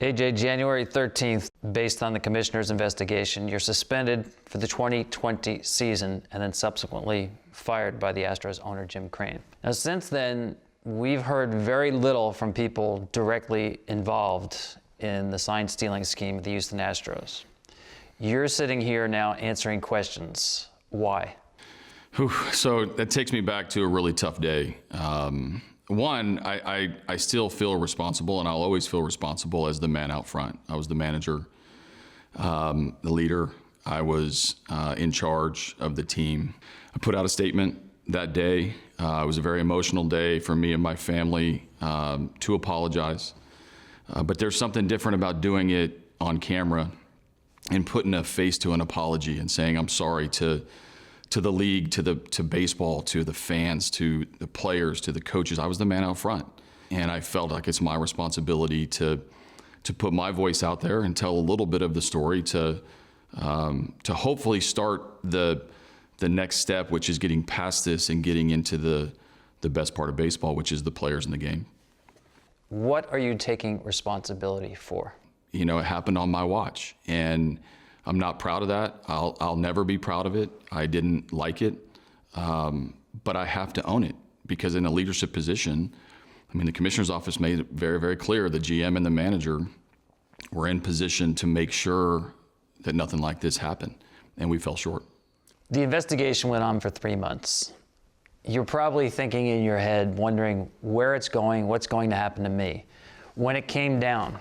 AJ, January 13th, based on the commissioner's investigation, you're suspended for the 2020 season and then subsequently fired by the Astros owner, Jim Crane. Now, since then, we've heard very little from people directly involved in the sign stealing scheme of the Houston Astros. You're sitting here now answering questions. Why? So that takes me back to a really tough day. One, I still feel responsible, and I'll always feel responsible as the man out front. I was the manager, the leader. I was in charge of the team. I put out a statement that day. It was a very emotional day for me and my family to apologize. But there's something different about doing it on camera and putting a face to an apology and saying I'm sorry to the league, to baseball, to the fans, to the players, to the coaches. I was the man out front, and I felt like it's my responsibility to put my voice out there and tell a little bit of the story to hopefully start the next step, which is getting past this and getting into the best part of baseball, which is the players in the game. What are you taking responsibility for? You know, it happened on my watch, and I'm not proud of that. I'll never be proud of it. I didn't like it, but I have to own it because in a leadership position, I mean, the commissioner's office made it very, very clear the GM and the manager were in position to make sure that nothing like this happened, and we fell short. The investigation went on for 3 months. You're probably thinking in your head, wondering where it's going, what's going to happen to me. When it came down,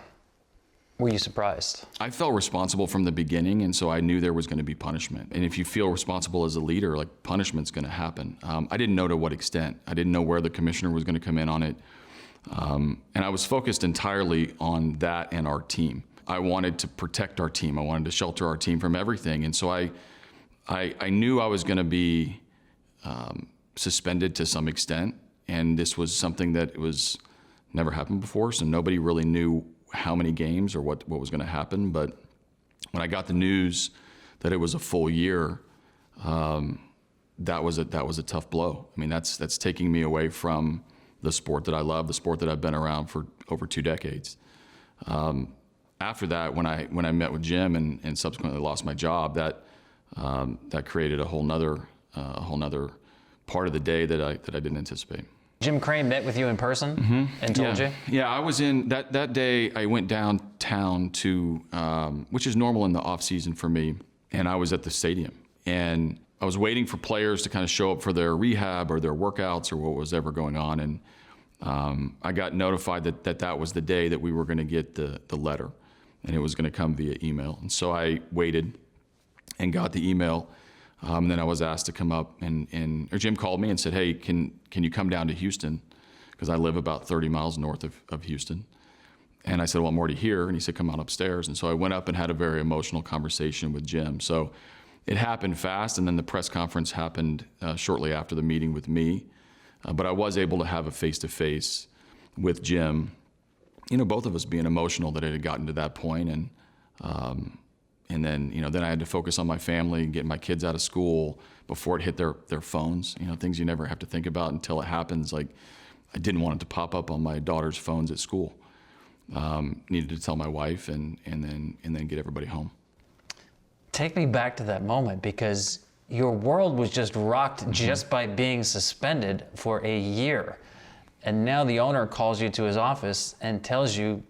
were you surprised? I felt responsible from the beginning, and so I knew there was going to be punishment. And if you feel responsible as a leader, like, punishment's going to happen. I didn't know to what extent. I didn't know where the commissioner was going to come in on it. And I was focused entirely on that and our team. I wanted to protect our team. I wanted to shelter our team from everything. And so I knew I was going to be suspended to some extent, and this was something that was never happened before, so nobody really knew how many games or what was going to happen. But when I got the news that it was a full year, that was a tough blow. I mean, that's taking me away from the sport that I love, the sport that I've been around for over 2 decades. After that, when I met with Jim and subsequently lost my job, that created a whole nother part of the day that I didn't anticipate. Jim Crane met with you in person and told you? Yeah, I was in, that day I went downtown to, which is normal in the off season for me, and I was at the stadium. And I was waiting for players to kind of show up for their rehab or their workouts or what was ever going on. And I got notified that was the day that we were going to get the letter, and it was going to come via email. And so I waited and got the email. And then I was asked to come up, or Jim called me and said, hey, can you come down to Houston? Because I live about 30 miles north of Houston. And I said, well, I'm already here. And he said, come on upstairs. And so I went up and had a very emotional conversation with Jim. So it happened fast, and then the press conference happened shortly after the meeting with me. But I was able to have a face-to-face with Jim, you know, both of us being emotional that it had gotten to that point. And then, you know, then I had to focus on my family and get my kids out of school before it hit their phones, you know, things you never have to think about until it happens. Like, I didn't want it to pop up on my daughter's phones at school. Needed to tell my wife and then get everybody home. Take me back to that moment, because your world was just rocked just by being suspended for a year. And now the owner calls you to his office and tells you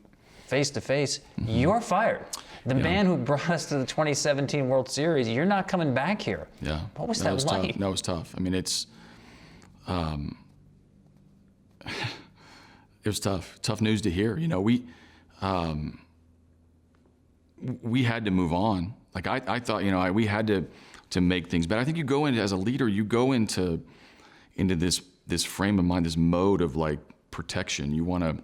face to face, you're fired. The man who brought us to the 2017 World Series, you're not coming back here. Yeah. What was that like? No, it was tough. I mean, it was tough. Tough news to hear. You know, we had to move on. Like, I thought, you know, we had to make things better. I think you go into, as a leader, you go into this frame of mind, this mode of, like, protection. You want to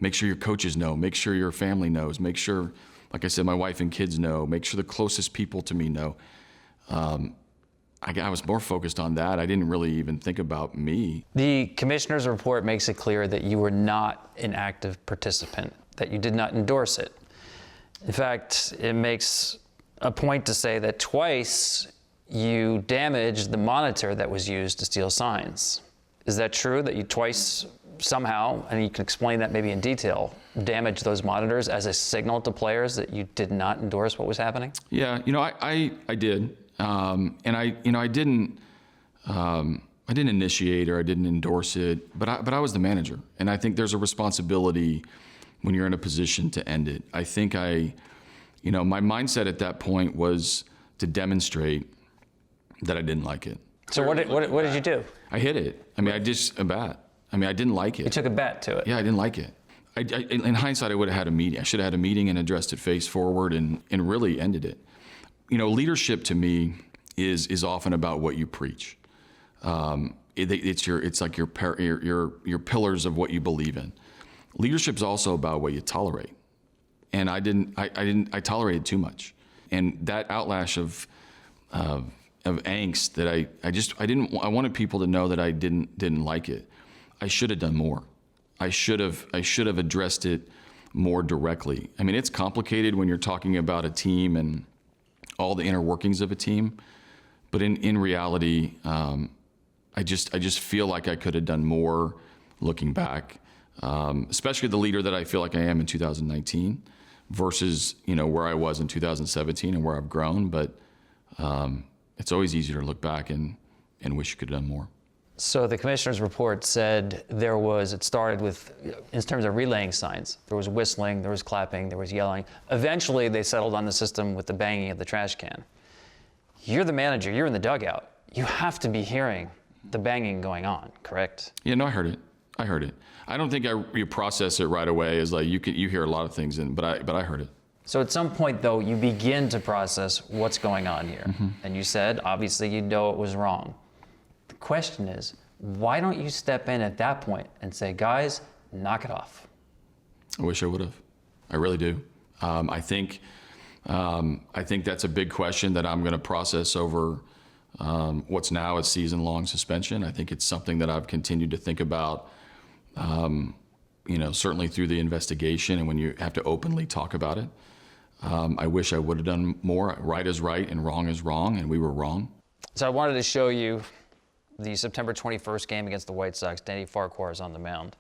make sure your coaches know, make sure your family knows, make sure, like I said, my wife and kids know, make sure the closest people to me know. I was more focused on that. I didn't really even think about me. The commissioner's report makes it clear that you were not an active participant, that you did not endorse it. In fact, it makes a point to say that twice you damaged the monitor that was used to steal signs. Is that true, that you twice somehow, and you can explain that maybe in detail, damage those monitors as a signal to players that you did not endorse what was happening? Yeah, I did, and I didn't initiate or I didn't endorse it, but I was the manager, and I think there's a responsibility when you're in a position to end it. I think my mindset at that point was to demonstrate that I didn't like it. So what did you do? I hit it. I mean, a bat. I mean, I didn't like it. You took a bat to it. Yeah, I didn't like it. In hindsight, I would have had a meeting. I should have had a meeting and addressed it face forward and really ended it. Leadership to me is often about what you preach. It's like your pillars of what you believe in. Leadership's also about what you tolerate. And I tolerated too much. And that outlash of angst that I wanted people to know that I didn't like it. I should have done more. I should have addressed it more directly. I mean, it's complicated when you're talking about a team and all the inner workings of a team, but in reality, I just feel like I could have done more looking back, especially the leader that I feel like I am in 2019 versus where I was in 2017 and where I've grown. But it's always easier to look back and wish you could have done more. So the commissioner's report said it started with, in terms of relaying signs, there was whistling, there was clapping, there was yelling. Eventually they settled on the system with the banging of the trash can. You're the manager, you're in the dugout. You have to be hearing the banging going on, correct? Yeah, no, I heard it. I don't think you process it right away as like you hear a lot of things, but I heard it. So at some point though, you begin to process what's going on here. Mm-hmm. And you said, obviously you know it was wrong. The question is, why don't you step in at that point and say, guys, knock it off? I wish I would have. I really do. I think that's a big question that I'm going to process over what's now a season-long suspension. I think it's something that I've continued to think about, certainly through the investigation and when you have to openly talk about it. I wish I would have done more. Right is right and wrong is wrong, and we were wrong. So I wanted to show you the September 21st game against the White Sox. Danny Farquhar is on the mound.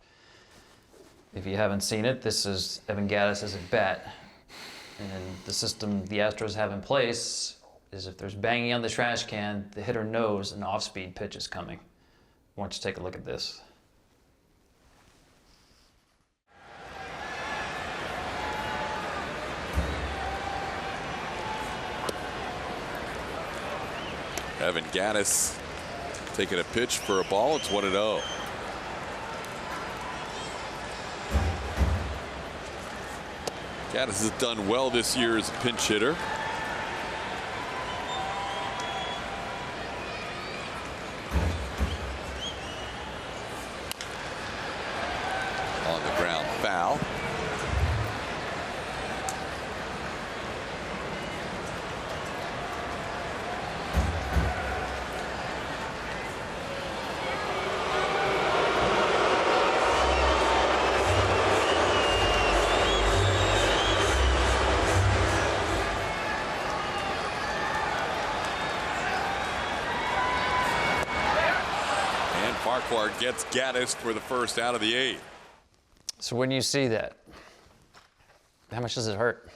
If you haven't seen it, this is Evan Gattis as a bat. And the system the Astros have in place is if there's banging on the trash can, the hitter knows an off-speed pitch is coming. Why don't you take a look at this? Evan Gattis taking a pitch for a ball. It's 1-0. Gattis has done well this year as a pinch hitter. On the ground, foul. Farquhar gets Gattis for the first out of the 8th. So when you see that, how much does it hurt?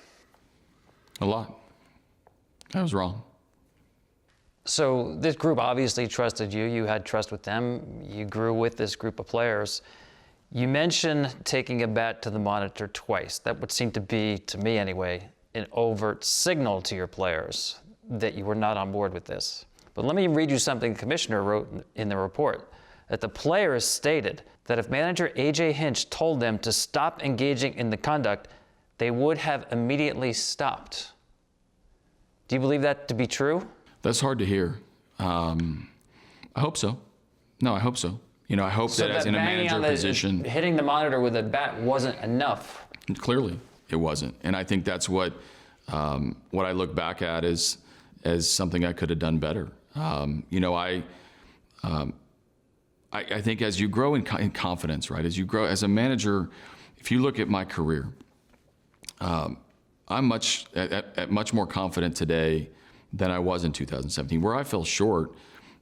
A lot. I was wrong. So this group obviously trusted you. You had trust with them. You grew with this group of players. You mentioned taking a bat to the monitor twice. That would seem to be, to me anyway, an overt signal to your players that you were not on board with this. But let me read you something the commissioner wrote in the report. That the players stated that if manager A.J. Hinch told them to stop engaging in the conduct, they would have immediately stopped. Do you believe that to be true? That's hard to hear. I hope so. No, I hope so. I hope so that as in a manager position, hitting the monitor with a bat wasn't enough. Clearly, it wasn't, and I think that's what I look back at as something I could have done better. I think as you grow in confidence, right? As you grow as a manager, if you look at my career, I'm much more confident today than I was in 2017. Where I fell short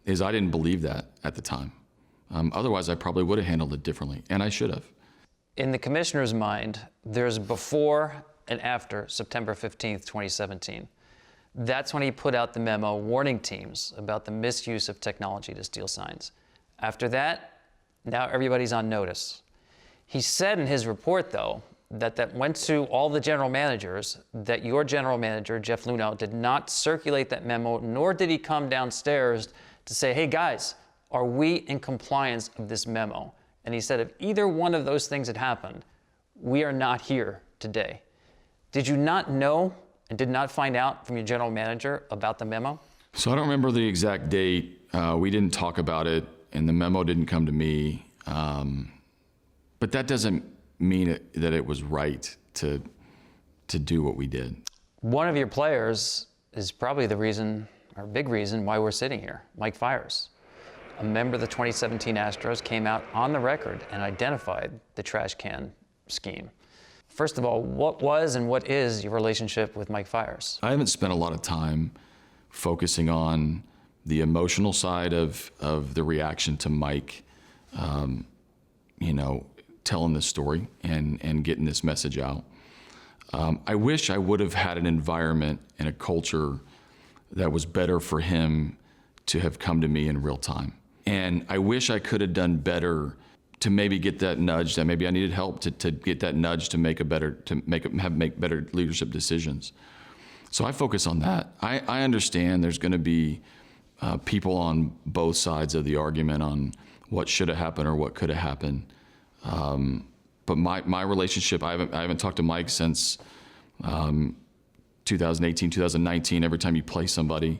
is I didn't believe that at the time. Otherwise, I probably would have handled it differently, and I should have. In the commissioner's mind, there's before and after September 15th, 2017. That's when he put out the memo warning teams about the misuse of technology to steal signs. After that, now everybody's on notice. He said in his report, though, that went to all the general managers, that your general manager, Jeff Luhnow, did not circulate that memo, nor did he come downstairs to say, hey guys, are we in compliance of this memo? And he said if either one of those things had happened, we are not here today. Did you not know and did not find out from your general manager about the memo? So I don't remember the exact date. We didn't talk about it, and the memo didn't come to me. But that doesn't mean that it was right to do what we did. One of your players is probably the reason, or big reason, why we're sitting here, Mike Fiers. A member of the 2017 Astros came out on the record and identified the trash can scheme. First of all, what was and what is your relationship with Mike Fiers? I haven't spent a lot of time focusing on the emotional side of the reaction to Mike, telling this story and getting this message out. I wish I would have had an environment and a culture that was better for him to have come to me in real time. And I wish I could have done better to maybe get that nudge, that maybe I needed help to get that nudge to make better leadership decisions. So I focus on that. I understand there's going to be people on both sides of the argument on what should have happened or what could have happened. But my relationship, I haven't talked to Mike since 2018, 2019. Every time you play somebody,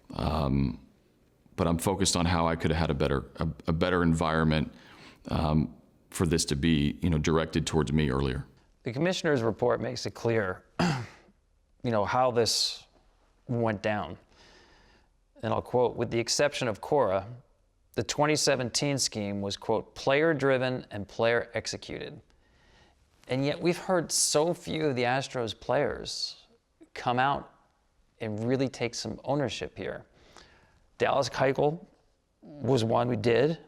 but I'm focused on how I could have had a better environment for this to be, directed towards me earlier. The commissioner's report makes it clear, how this went down. And I'll quote, with the exception of Cora, the 2017 scheme was, quote, player-driven and player-executed. And yet we've heard so few of the Astros players come out and really take some ownership here. Dallas Keuchel was one who did.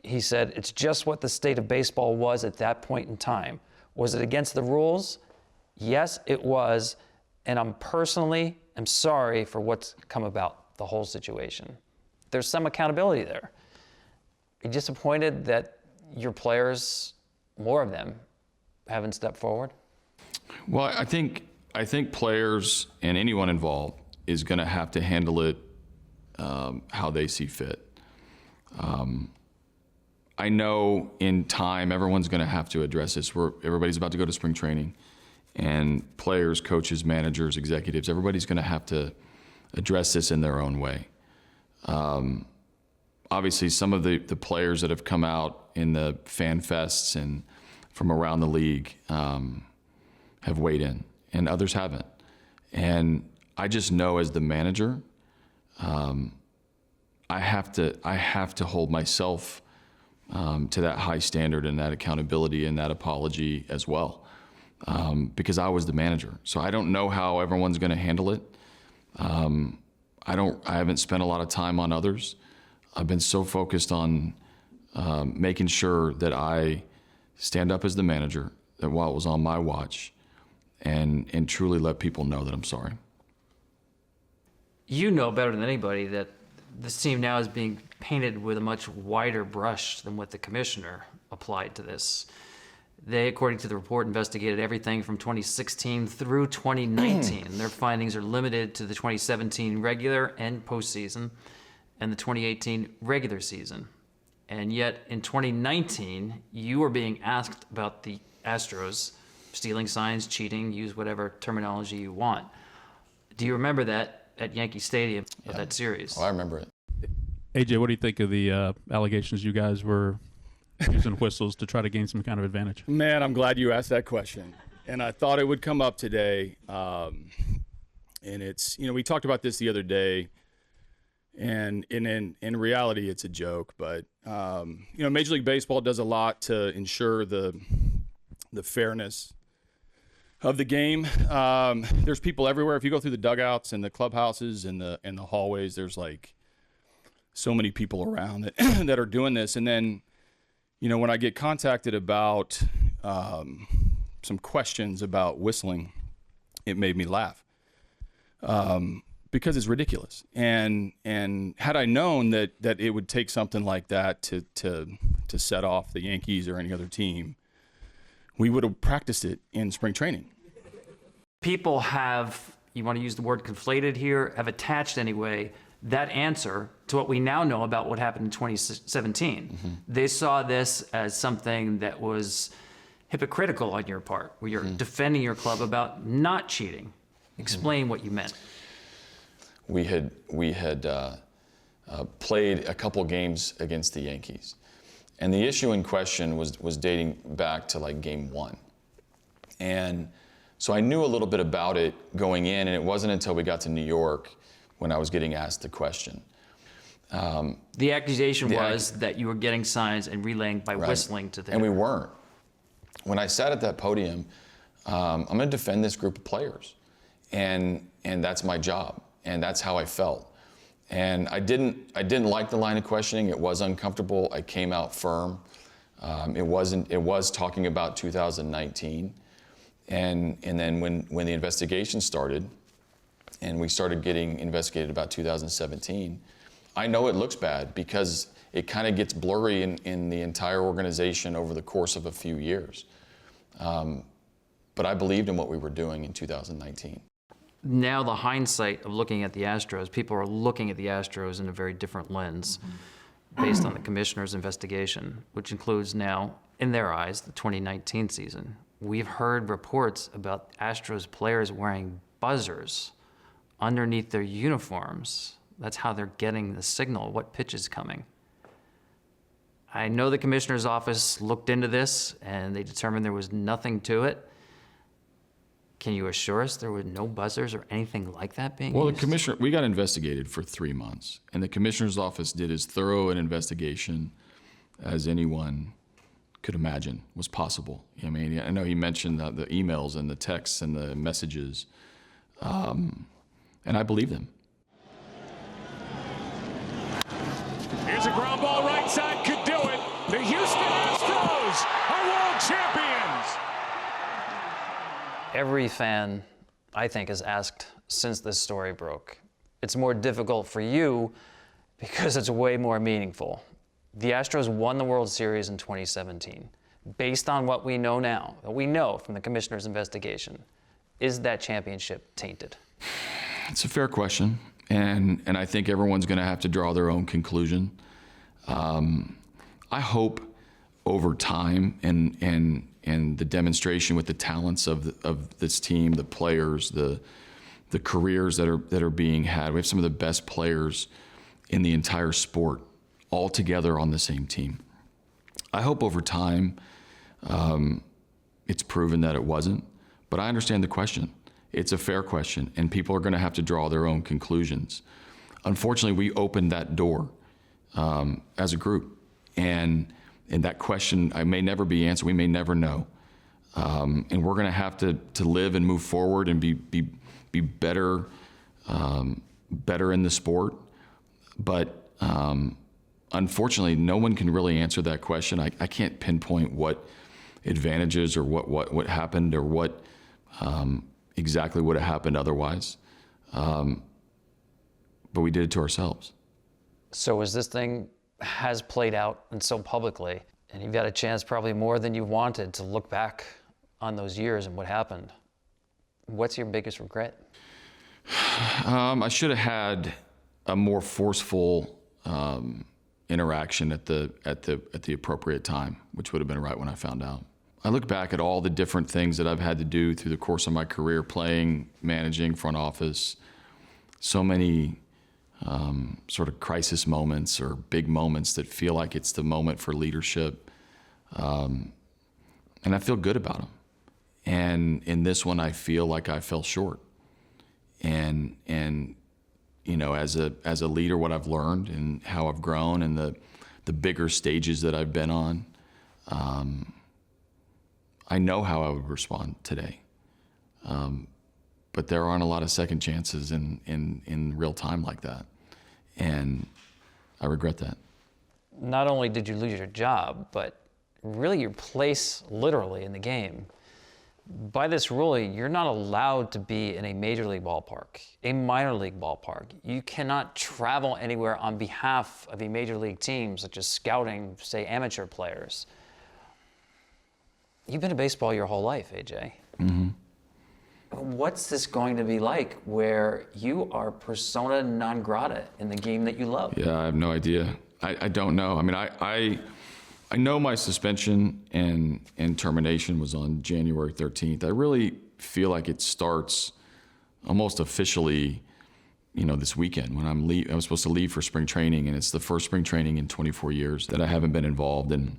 He said, it's just what the state of baseball was at that point in time. Was it against the rules? Yes, it was. And I'm sorry for what's come about the whole situation. There's some accountability there. Are you disappointed that your players, more of them, haven't stepped forward? Well, I think players and anyone involved is going to have to handle it how they see fit. I know in time everyone's going to have to address this. Everybody's about to go to spring training, and players, coaches, managers, executives, everybody's going to have to address this in their own way. Obviously, some of the players that have come out in the fan fests and from around the league have weighed in, and others haven't. And I just know as the manager, I have to hold myself to that high standard and that accountability and that apology as well, because I was the manager. So I don't know how everyone's going to handle it. I haven't spent a lot of time on others. I've been so focused on making sure that I stand up as the manager, that while it was on my watch, and truly let people know that I'm sorry. You know better than anybody that this team now is being painted with a much wider brush than what the commissioner applied to this. They, according to the report, investigated everything from 2016 through 2019. Their findings are limited to the 2017 regular and postseason and the 2018 regular season. And yet in 2019, you were being asked about the Astros stealing signs, cheating, use whatever terminology you want. Do you remember that at Yankee Stadium of that series? Oh, I remember it. AJ, what do you think of the allegations you guys were using whistles to try to gain some kind of advantage? Man, I'm glad you asked that question. And I thought it would come up today. And it's, we talked about this the other day. And in reality, it's a joke. But, Major League Baseball does a lot to ensure the fairness of the game. There's people everywhere. If you go through the dugouts and the clubhouses and the hallways, there's like so many people around that that are doing this. And then, when I get contacted about some questions about whistling, it made me laugh because it's ridiculous. And had I known that it would take something like that to set off the Yankees or any other team, we would have practiced it in spring training. People have, you want to use the word conflated here, have attached anyway that answer to what we now know about what happened in 2017. Mm-hmm. They saw this as something that was hypocritical on your part, where you're defending your club about not cheating. Explain what you meant. We had played a couple games against the Yankees, and the issue in question was dating back to like game 1, and so I knew a little bit about it going in, and it wasn't until we got to New York when I was getting asked the question. The accusation was that you were getting signs and relaying by whistling to them. And we weren't. When I sat at that podium, I'm going to defend this group of players, and that's my job, and that's how I felt. And I didn't like the line of questioning. It was uncomfortable. I came out firm. It was talking about 2019, and then when the investigation started, and we started getting investigated about 2017, I know it looks bad because it kind of gets blurry in the entire organization over the course of a few years. But I believed in what we were doing in 2019. Now the hindsight of looking at the Astros, people are looking at the Astros in a very different lens based on the commissioner's investigation, which includes now, in their eyes, the 2019 season. We've heard reports about Astros players wearing buzzers underneath their uniforms. That's how they're getting the signal, what pitch is coming. I know the commissioner's office looked into this and they determined there was nothing to it. Can you assure us there were no buzzers or anything like that being used? The commissioner, we got investigated for 3 months, and the commissioner's office did as thorough an investigation as anyone could imagine was possible. I mean, I know he mentioned the emails and the texts and the messages, and I believe them. Here's a ground ball right side, could do it. The Houston Astros are world champions. Every fan, I think, has asked since this story broke. It's more difficult for you because it's way more meaningful. The Astros won the World Series in 2017. Based on what we know now, what we know from the commissioner's investigation, is that championship tainted? It's a fair question, and I think everyone's going to have to draw their own conclusion. I hope over time and the demonstration with the talents of this team, the players, the careers that are being had. We have some of the best players in the entire sport all together on the same team. I hope over time it's proven that it wasn't, but I understand the question. It's a fair question, and people are going to have to draw their own conclusions. Unfortunately, we opened that door as a group, and that question may never be answered. We may never know, and we're going to have to live and move forward and be better in the sport. But unfortunately, no one can really answer that question. I can't pinpoint what advantages or what happened or what exactly would have happened otherwise. But we did it to ourselves. So as this thing has played out and so publicly, and you've got a chance probably more than you wanted to look back on those years and what happened, what's your biggest regret? I should have had a more forceful interaction at the appropriate time, which would have been right when I found out. I look back at all the different things that I've had to do through the course of my career, playing, managing, front office, so many sort of crisis moments or big moments that feel like it's the moment for leadership. And I feel good about them. And in this one, I feel like I fell short. And you know, as a leader, what I've learned and how I've grown and the bigger stages that I've been on, I know how I would respond today. But there aren't a lot of second chances in real time like that. And I regret that. Not only did you lose your job, but really your place literally in the game. By this ruling, you're not allowed to be in a major league ballpark, a minor league ballpark. You cannot travel anywhere on behalf of a major league team, such as scouting, say, amateur players. You've been in baseball your whole life, AJ. Mm-hmm. What's this going to be like where you are persona non grata in the game that you love? Yeah, I have no idea. I don't know. I mean, I know my suspension and termination was on January 13th. I really feel like it starts almost officially, this weekend when I'm supposed to leave for spring training, and it's the first spring training in 24 years that I haven't been involved in.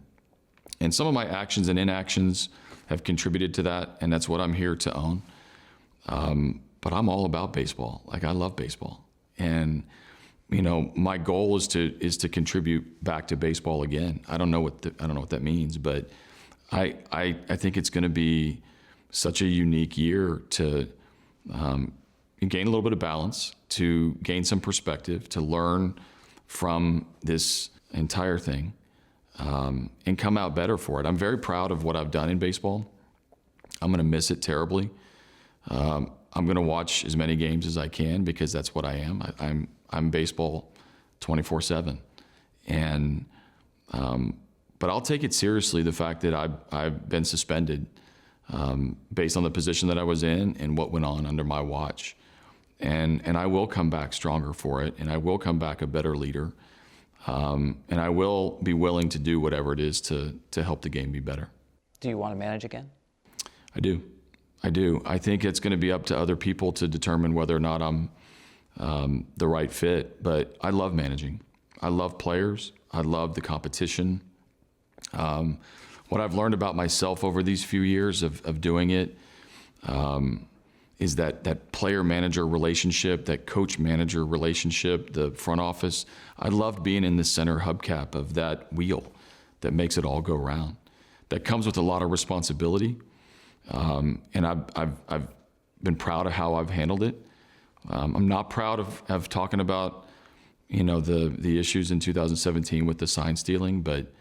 And some of my actions and inactions have contributed to that, and that's what I'm here to own. But I'm all about baseball. Like, I love baseball. And my goal is to contribute back to baseball again. I don't know what that means, but I think it's going to be such a unique year to gain a little bit of balance, to gain some perspective, to learn from this entire thing, and come out better for it. I'm very proud of what I've done in baseball. I'm going to miss it terribly. I'm going to watch as many games as I can because that's what I am. I'm baseball 24/7, and but I'll take it seriously, the fact that I've been suspended based on the position that I was in and what went on under my watch, and I will come back stronger for it, and I will come back a better leader, and I will be willing to do whatever it is to help the game be better. Do you want to manage again? I do. I think it's going to be up to other people to determine whether or not I'm the right fit, but I love managing. I love players. I love the competition. What I've learned about myself over these few years of doing it is that player-manager relationship, that coach-manager relationship, the front office. I love being in the center hubcap of that wheel that makes it all go round. That comes with a lot of responsibility, and I've been proud of how I've handled it. I'm not proud of talking about, the issues in 2017 with the sign stealing, but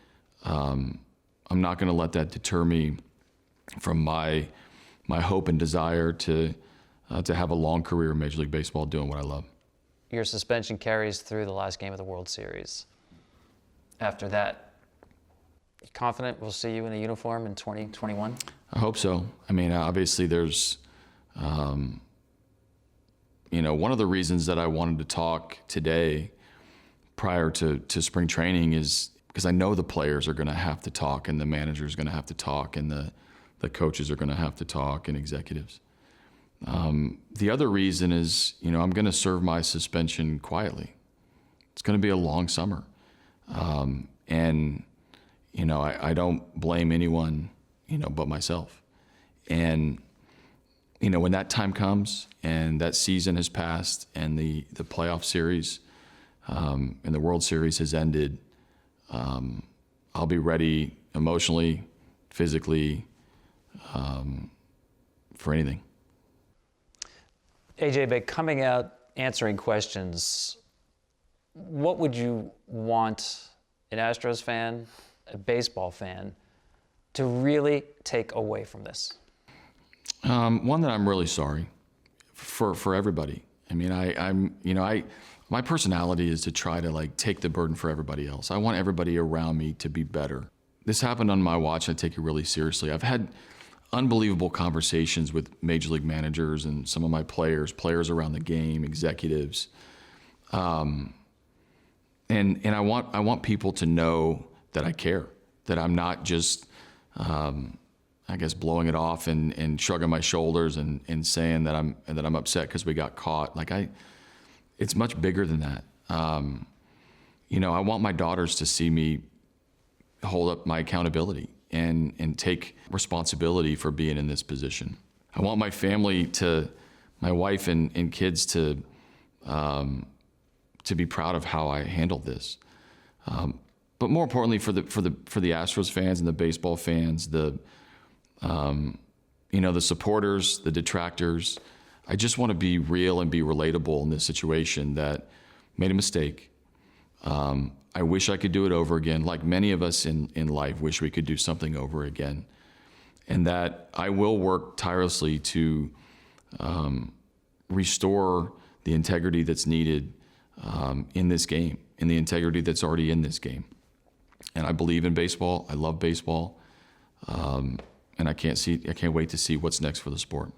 I'm not going to let that deter me from my hope and desire to have a long career in Major League Baseball doing what I love. Your suspension carries through the last game of the World Series. After that, you confident we'll see you in a uniform in 2021? I hope so. I mean, obviously there's, one of the reasons that I wanted to talk today prior to spring training is because I know the players are going to have to talk, and the manager is going to have to talk, and the coaches are going to have to talk, and executives. The other reason is, I'm going to serve my suspension quietly. It's going to be a long summer. And I don't blame anyone, but myself. And, when that time comes and that season has passed and the playoff series and the World Series has ended, I'll be ready emotionally, physically, for anything. AJ, by coming out, answering questions, what would you want an Astros fan, a baseball fan, to really take away from this? One, that I'm really sorry for everybody. I mean, my personality is to try to take the burden for everybody else. I want everybody around me to be better. This happened on my watch. I take it really seriously. I've had unbelievable conversations with major league managers and some of my players around the game, executives. And I want people to know that I care, that I'm not just, blowing it off and shrugging my shoulders and saying that I'm upset because we got caught. It's much bigger than that. I want my daughters to see me hold up my accountability and take responsibility for being in this position. I want my family my wife and kids to be proud of how I handled this. But more importantly, for the Astros fans and the baseball fans, the supporters, the detractors, I just want to be real and be relatable in this situation that made a mistake. I wish I could do it over again, like many of us in life wish we could do something over again. And that I will work tirelessly to restore the integrity that's needed in this game, and the integrity that's already in this game. And I believe in baseball. I love baseball. And I can't wait to see what's next for the sport.